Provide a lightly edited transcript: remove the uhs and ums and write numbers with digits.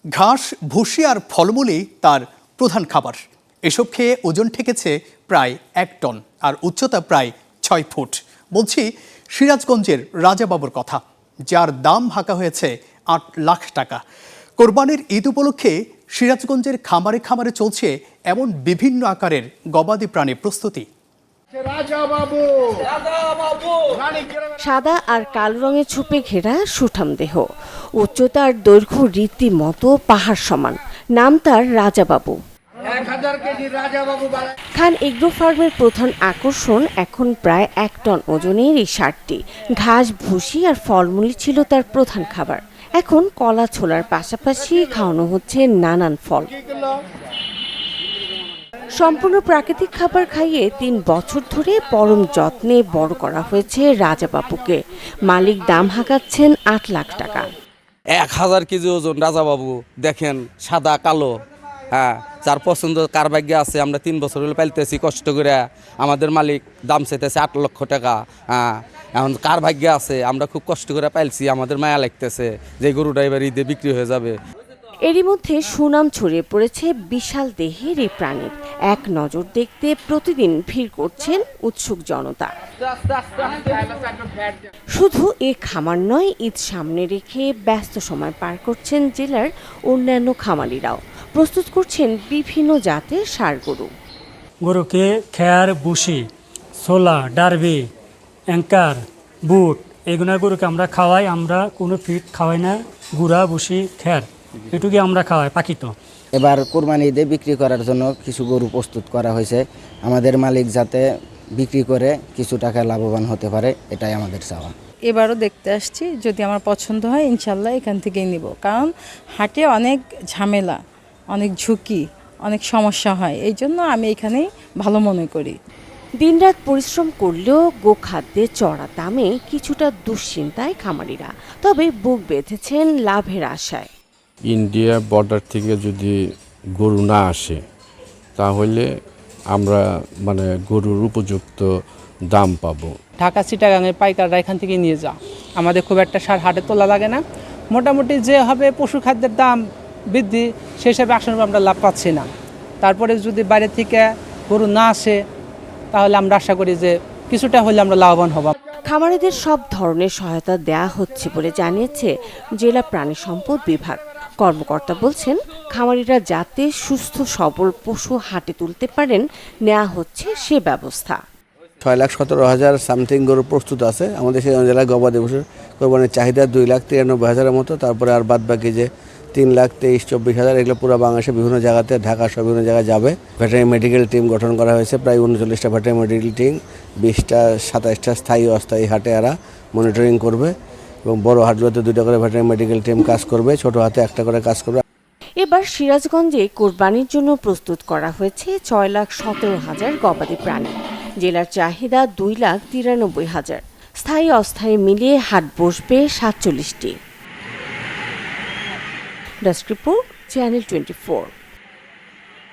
ঘাস, ভুসি আর ফলমূলই তার প্রধান খাবার। এসব খেয়ে ওজন ঠেকেছে প্রায় 1 টন আর উচ্চতা প্রায় 6 ফুট। বলছি সিরাজগঞ্জের রাজাবাবুর কথা, যার দাম হাঁকা হয়েছে 8 লাখ টাকা। কোরবানির ঈদ উপলক্ষে সিরাজগঞ্জের খামারে খামারে চলছে এমন বিভিন্ন আকারের গবাদি প্রাণী প্রস্তুতি। সাদা আর কালো রঙের ছোপে ঘেরা সুঠাম দেহ, উচ্চতা আর দৈর্ঘ্য রীতিমতো পাহাড় সমান। নাম তার রাজাবাবু। খান এগ্রো ফার্মের প্রধান আকর্ষণ এখন প্রায় 1 টন ওজনের এই ষাঁড়টি। ঘাস, ভুসি আর ফলমূলই ছিল তার প্রধান খাবার। এখন কলা ছোলার পাশাপাশি খাওয়ানো হচ্ছে নানান ফল। সম্পূর্ণ প্রাকৃতিক খাবার খাইয়ে 3 বছর ধরে পরম যত্নে বড় করা হয়েছে রাজাবাবুকে। মালিক দাম হাঁকাচ্ছেন 8 লাখ টাকা। 1000 কেজি ওজন রাজাবাবু, দেখেন সাদা কালো। হ্যাঁ, যার পছন্দ কার ভাগ্যে আছে। আমরা 3 বছর হলে পালতেছি কষ্ট করে। আমাদের মালিক দাম চাইতেছে 8 লক্ষ টাকা। হ্যাঁ, এখন কার ভাগ্যে আছে, আমরা খুব কষ্ট করে পাইছি। আমাদের মায়া লাগতেছে যে গরুটা এবার ঈদে বিক্রি হয়ে যাবে। এরই মধ্যে সুনাম ছড়িয়ে পড়েছে বিশাল দেহের এই প্রাণীর। এক নজর দেখতে প্রতিদিন ভিড় করছেন উৎসুক জনতা। শুধু এ খামার নয়, ঈদ সামনে রেখে ব্যস্ত সময় পার করছেন জেলার অন্যান্য খামারিরাও। প্রস্তুত করছেন বিভিন্ন জাতের ষাঁড় গরু। গরুকে খেয়ার, বুসি, ছোলা, ডারবি, অ্যাঙ্কার, বুট এগুলো গরুকে আমরা খাওয়াই। আমরা কোনো ফিট খাওয়াই না, গুড়া, বুসি, খেয়ার এটুকুই আমরা খাওয়াই পাকিত। এবার কোরবানি ঈদে বিক্রি করার জন্য কিছু গরু প্রস্তুত করা হয়েছে। আমাদের মালিক যাতে বিক্রি করে কিছু টাকা লাভবান হতে পারে, এটাই আমাদের চাওয়া। এবারও দেখতে আসছি, যদি আমার পছন্দ হয় ইনশাল্লাহ এখান থেকেই নিব। কারণ হাটে অনেক ঝামেলা, অনেক ঝুঁকি, অনেক সমস্যা হয়। এই জন্য আমি এখানেই ভালো মনে করি। দিনরাত পরিশ্রম করলেও গোখাদ্যে চড়া দামে কিছুটা দুশ্চিন্তায় খামারিরা, তবে বুক বেঁধেছেন লাভের আশায়। ইন্ডিয়া বর্ডার থেকে যদি গরু না আসে তাহলে আমরা গরুর উপযুক্ত দাম পাবো। ঢাকা চিটাগাঙের পাইকাররা এখান থেকে নিয়ে যা, আমাদের খুব একটা সার হাটে তোলা লাগে না। মোটামুটি যে হবে পশু খাদ্যের দাম বৃদ্ধি, সে হিসাবে আসলে আমরা লাভ পাচ্ছি না। তারপরে যদি বাইরে থেকে গরু না আসে তাহলে আমরা আশা করি যে কিছুটা হলে আমরা লাভবান হব। খামারিদের সব ধরনের সহায়তা দেয়া হচ্ছে বলে জানিয়েছে জেলা প্রাণী সম্পদ বিভাগ। কর্মকর্তা বলছেন, খামারিরা যাতে সুস্থ সবল পশু হাটে তুলতে পারেন, নেওয়া হচ্ছে সে ব্যবস্থা। 6,17,000 সামথিং গরু প্রস্তুত আছে আমাদের সেই জেলায়। গবাদি পশুর কোরবানির চাহিদা 2,93,000 তারপরে আর বাদ বাকি যে 3,23,24,000 এগুলো পুরো বাংলাদেশে বিভিন্ন জায়গাতে, ঢাকা সব বিভিন্ন জায়গায় যাবে। ভেটেরিনারি মেডিকেল টিম গঠন করা হয়েছে, প্রায় 39টা ভেটেরিনারি মেডিকেল টিম, 20টা 27টা স্থায়ী অস্থায়ী হাটে এরা মনিটরিং করবে এবং বড় হাটগুলোতে 2টা করে ভেটেরিনারি মেডিকেল টিম কাজ করবে, ছোট হাতে 1টা করে কাজ করবে। এবার সিরাজগঞ্জে কোরবানির জন্য প্রস্তুত করা হয়েছে 6,17,000 গবাদি প্রাণী। জেলার চাহিদা 2,93,000। স্থায়ী অস্থায়ী মিলিয়ে হাট বসবে 47টি। Desk report, channel 24।